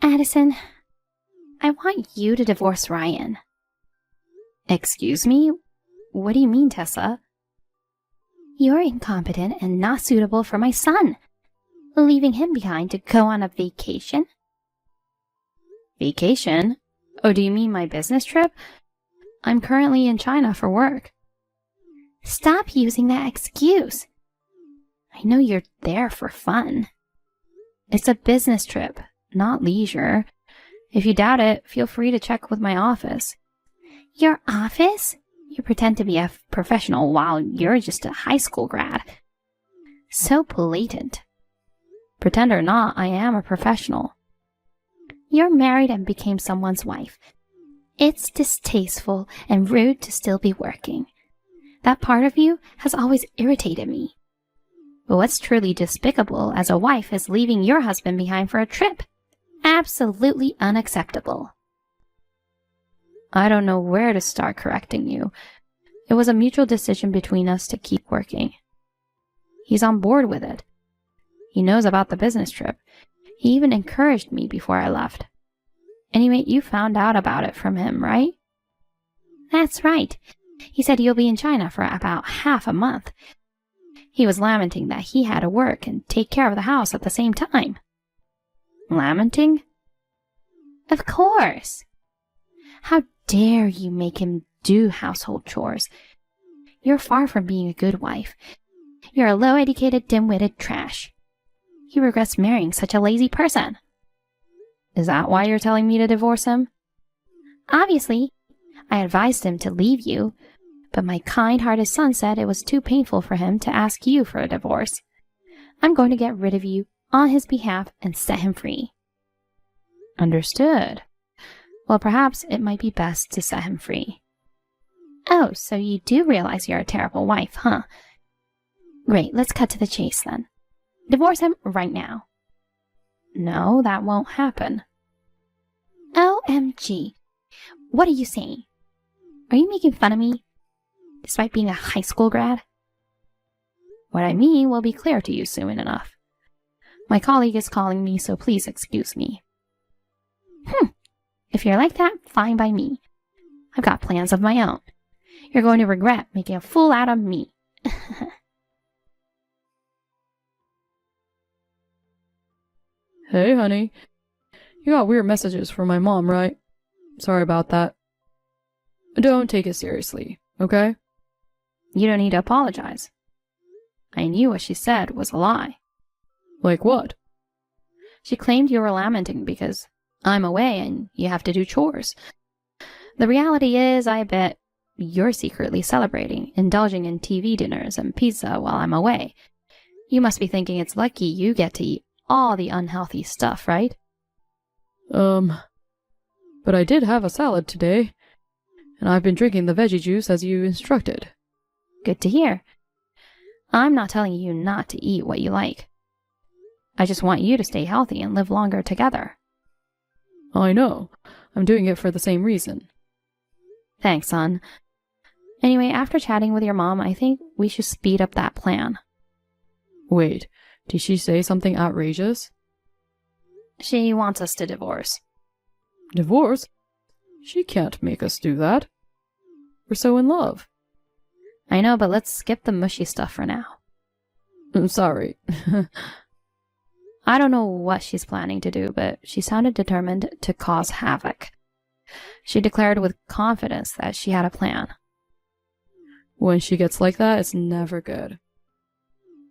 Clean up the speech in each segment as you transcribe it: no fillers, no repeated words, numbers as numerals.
Addison, I want you to divorce Ryan. Excuse me? What do you mean, Tessa? You're incompetent and not suitable for my son. Leaving him behind to go on a vacation? Vacation? Oh, do you mean my business trip? I'm currently in China for work. Stop using that excuse. I know you're there for fun. It's a business trip, not leisure. If you doubt it, feel free to check with my office. Your office? You pretend to be a professional while you're just a high school grad. So blatant. Pretend or not, I am a professional. You're married and became someone's wife. It's distasteful and rude to still be working. That part of you has always irritated me. But what's truly despicable as a wife is leaving your husband behind for a trip. Absolutely unacceptable. I don't know where to start correcting you. It was a mutual decision between us to keep working. He's on board with it. He knows about the business trip. He even encouraged me before I left. Anyway, you found out about it from him, right? That's right. He said you'll be in China for about half a month. He was lamenting that he had to work and take care of the house at the same time. Lamenting? Of course. How dare you make him do household chores? You're far from being a good wife. You're a low-educated, dim-witted trash. He regrets marrying such a lazy person. Is that why you're telling me to divorce him? Obviously. I advised him to leave you, but my kind-hearted son said it was too painful for him to ask you for a divorce. I'm going to get rid of you on his behalf and set him free. Understood. Well, perhaps it might be best to set him free. Oh, so you do realize you're a terrible wife, huh? Great, let's cut to the chase then. Divorce him right now. No, that won't happen. OMG. What are you saying? Are you making fun of me? Despite being a high school grad? What I mean will be clear to you soon enough. My colleague is calling me, so please excuse me. If you're like that, fine by me. I've got plans of my own. You're going to regret making a fool out of me. Hey, honey. You got weird messages from my mom, right? Sorry about that. Don't take it seriously, okay? You don't need to apologize. I knew what she said was a lie. Like what? She claimed you were lamenting because I'm away and you have to do chores. The reality is, I bet you're secretly celebrating, indulging in TV dinners and pizza while I'm away. You must be thinking it's lucky you get to eat all the unhealthy stuff, right? But I did have a salad today, and I've been drinking the veggie juice as you instructed. Good to hear. I'm not telling you not to eat what you like. I just want you to stay healthy and live longer together. I know. I'm doing it for the same reason. Thanks, son. Anyway, after chatting with your mom, I think we should speed up that plan. Wait, did she say something outrageous? She wants us to divorce. Divorce? She can't make us do that. We're so in love. I know, but let's skip the mushy stuff for now. I'm sorry. I don't know what she's planning to do, but she sounded determined to cause havoc. She declared with confidence that she had a plan. When she gets like that, it's never good.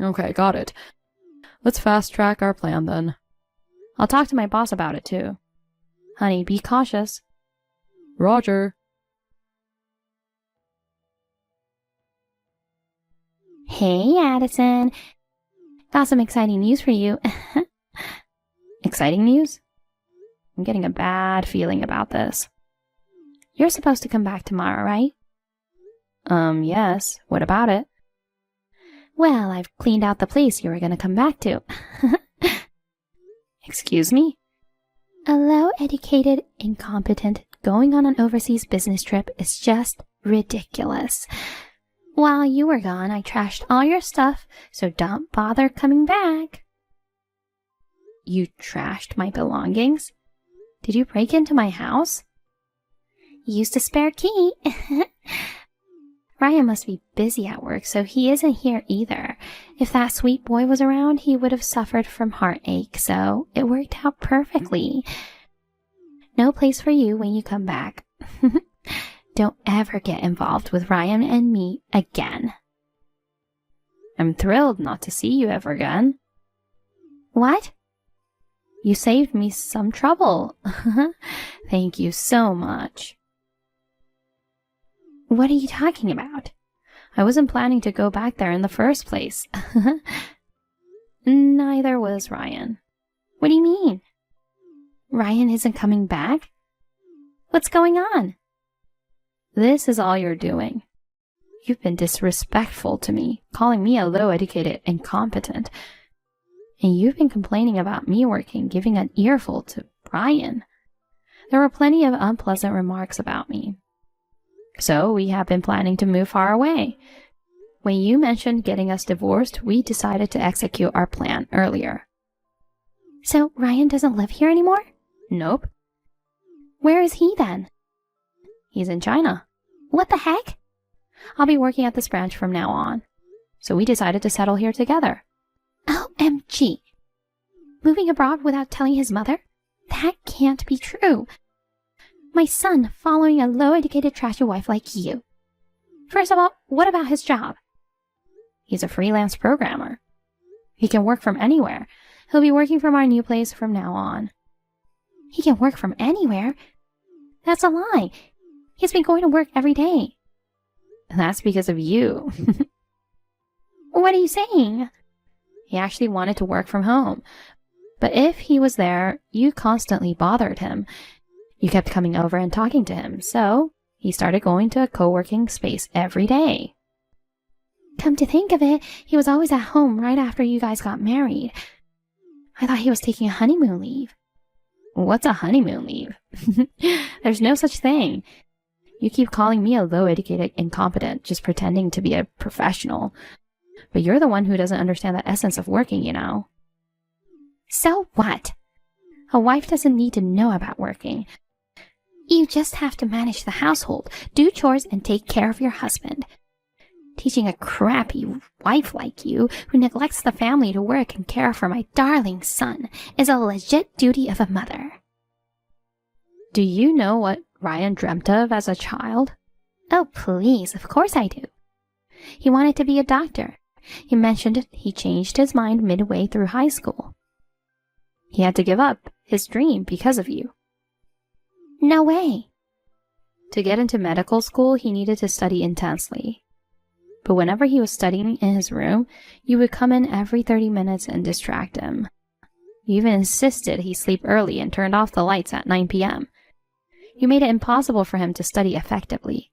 Okay, got it. Let's fast-track our plan then. I'll talk to my boss about it too. Honey, be cautious. Roger. Hey, Addison. Got some exciting news for you. Exciting news? I'm getting a bad feeling about this. You're supposed to come back tomorrow, right? Yes. What about it? Well, I've cleaned out the place you were going to come back to. Excuse me? A low-educated, incompetent, going on an overseas business trip is just ridiculous. While you were gone, I trashed all your stuff, so don't bother coming back. You trashed my belongings? Did you break into my house? Used a spare key. Ryan must be busy at work, so he isn't here either. If that sweet boy was around, he would have suffered from heartache, so it worked out perfectly. No place for you when you come back. Don't ever get involved with Ryan and me again. I'm thrilled not to see you ever again. What? You saved me some trouble. Thank you so much. What are you talking about? I wasn't planning to go back there in the first place. Neither was Ryan. What do you mean? Ryan isn't coming back? What's going on? This is all you're doing. You've been disrespectful to me, calling me a low-educated incompetent. And you've been complaining about me working, giving an earful to Ryan. There were plenty of unpleasant remarks about me. So we have been planning to move far away. When you mentioned getting us divorced, we decided to execute our plan earlier. So Ryan doesn't live here anymore? Nope. Where is he then? He's in China. What the heck? I'll be working at this branch from now on. So we decided to settle here together. OMG. Moving abroad without telling his mother? That can't be true. My son following a low-educated trashy wife like you. First of all, what about his job? He's a freelance programmer. He can work from anywhere. He'll be working from our new place from now on. He can work from anywhere? That's a lie. He's been going to work every day. That's because of you. What are you saying? He actually wanted to work from home. But if he was there, you constantly bothered him. You kept coming over and talking to him, so he started going to a co-working space every day. Come to think of it, he was always at home right after you guys got married. I thought he was taking a honeymoon leave. What's a honeymoon leave? There's no such thing. You keep calling me a low-educated incompetent, just pretending to be a professional. But you're the one who doesn't understand the essence of working, you know. So what? A wife doesn't need to know about working. You just have to manage the household, do chores, and take care of your husband. Teaching a crappy wife like you, who neglects the family to work and care for my darling son, is a legit duty of a mother. Do you know what Ryan dreamt of as a child? Oh, please, of course I do. He wanted to be a doctor. He mentioned he changed his mind midway through high school. He had to give up his dream because of you. No way. To get into medical school, he needed to study intensely. But whenever he was studying in his room, you would come in every 30 minutes and distract him. You even insisted he sleep early and turned off the lights at 9 p.m. You made it impossible for him to study effectively.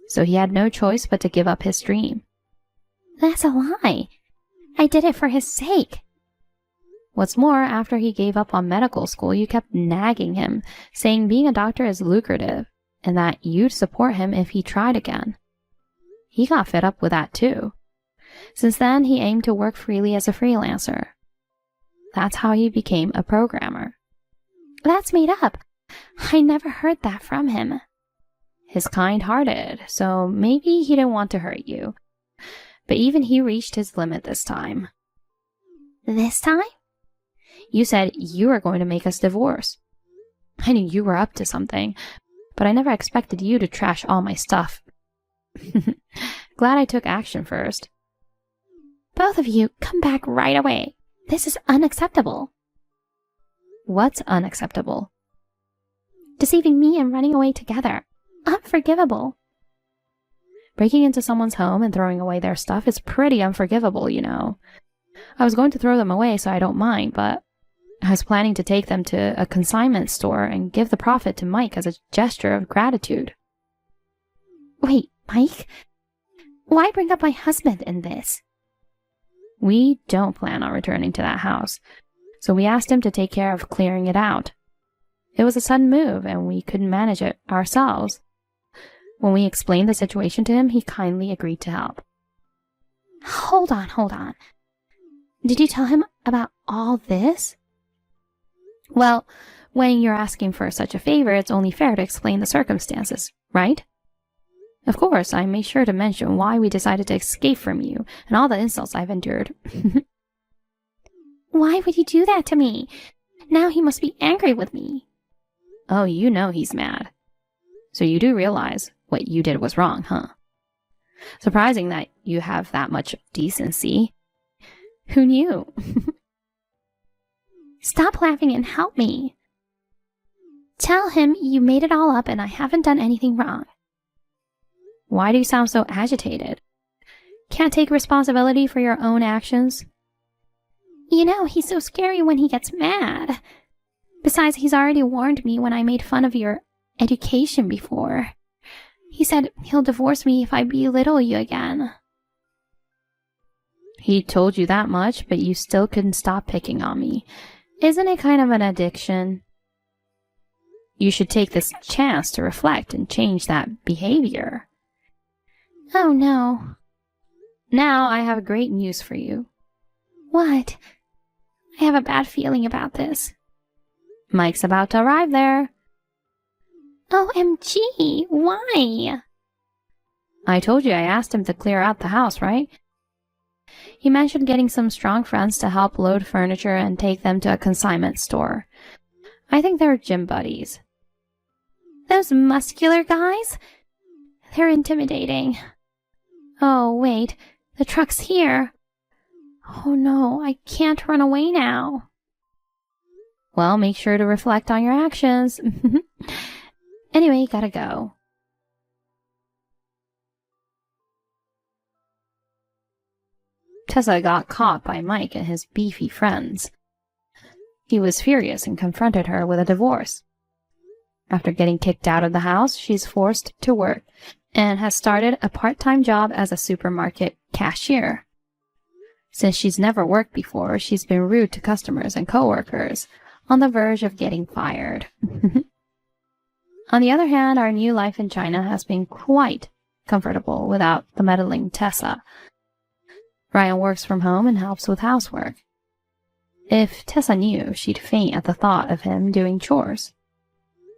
So he had no choice but to give up his dream. That's a lie. I did it for his sake. What's more, after he gave up on medical school, you kept nagging him, saying being a doctor is lucrative, and that you'd support him if he tried again. He got fed up with that too. Since then, he aimed to work freely as a freelancer. That's how he became a programmer. That's made up. I never heard that from him. He's kind-hearted, so maybe he didn't want to hurt you. But even he reached his limit this time. This time? You said you were going to make us divorce. I knew you were up to something, but I never expected you to trash all my stuff. Glad I took action first. Both of you, come back right away. This is unacceptable. What's unacceptable? Deceiving me and running away together. Unforgivable. Breaking into someone's home and throwing away their stuff is pretty unforgivable, you know. I was going to throw them away, so I don't mind, but I was planning to take them to a consignment store and give the profit to Mike as a gesture of gratitude. Wait, Mike? Why bring up my husband in this? We don't plan on returning to that house, so we asked him to take care of clearing it out. It was a sudden move, and we couldn't manage it ourselves. When we explained the situation to him, he kindly agreed to help. Hold on. Did you tell him about all this? Well, When you're asking for such a favor, it's only fair to explain the circumstances, right? Of course, I made sure to mention why we decided to escape from you and all the insults I've endured. Why would you do that to me? Now he must be angry with me. Oh, you know he's mad. So you do realize what you did was wrong, huh? Surprising that you have that much decency. Who knew? Stop laughing and help me. Tell him you made it all up and I haven't done anything wrong. Why do you sound so agitated? Can't take responsibility for your own actions? You know, he's so scary when he gets mad. Besides, he's already warned me when I made fun of your education before. He said he'll divorce me if I belittle you again. He told you that much, but you still couldn't stop picking on me. Isn't it kind of an addiction? You should take this chance to reflect and change that behavior. Oh no. Now I have great news for you. What? I have a bad feeling about this. Mike's about to arrive there. OMG, why? I told you I asked him to clear out the house, right? He mentioned getting some strong friends to help load furniture and take them to a consignment store. I think they're gym buddies. Those muscular guys? They're intimidating. Oh, wait, the truck's here. Oh no, I can't run away now. Well, make sure to reflect on your actions. Anyway, gotta go. Tessa got caught by Mike and his beefy friends. He was furious and confronted her with a divorce. After getting kicked out of the house, she's forced to work and has started a part-time job as a supermarket cashier. Since she's never worked before, she's been rude to customers and coworkers, on the verge of getting fired. On the other hand, our new life in China has been quite comfortable without the meddling Tessa. Ryan works from home and helps with housework. If Tessa knew, she'd faint at the thought of him doing chores.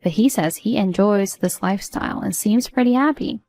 But he says he enjoys this lifestyle and seems pretty happy.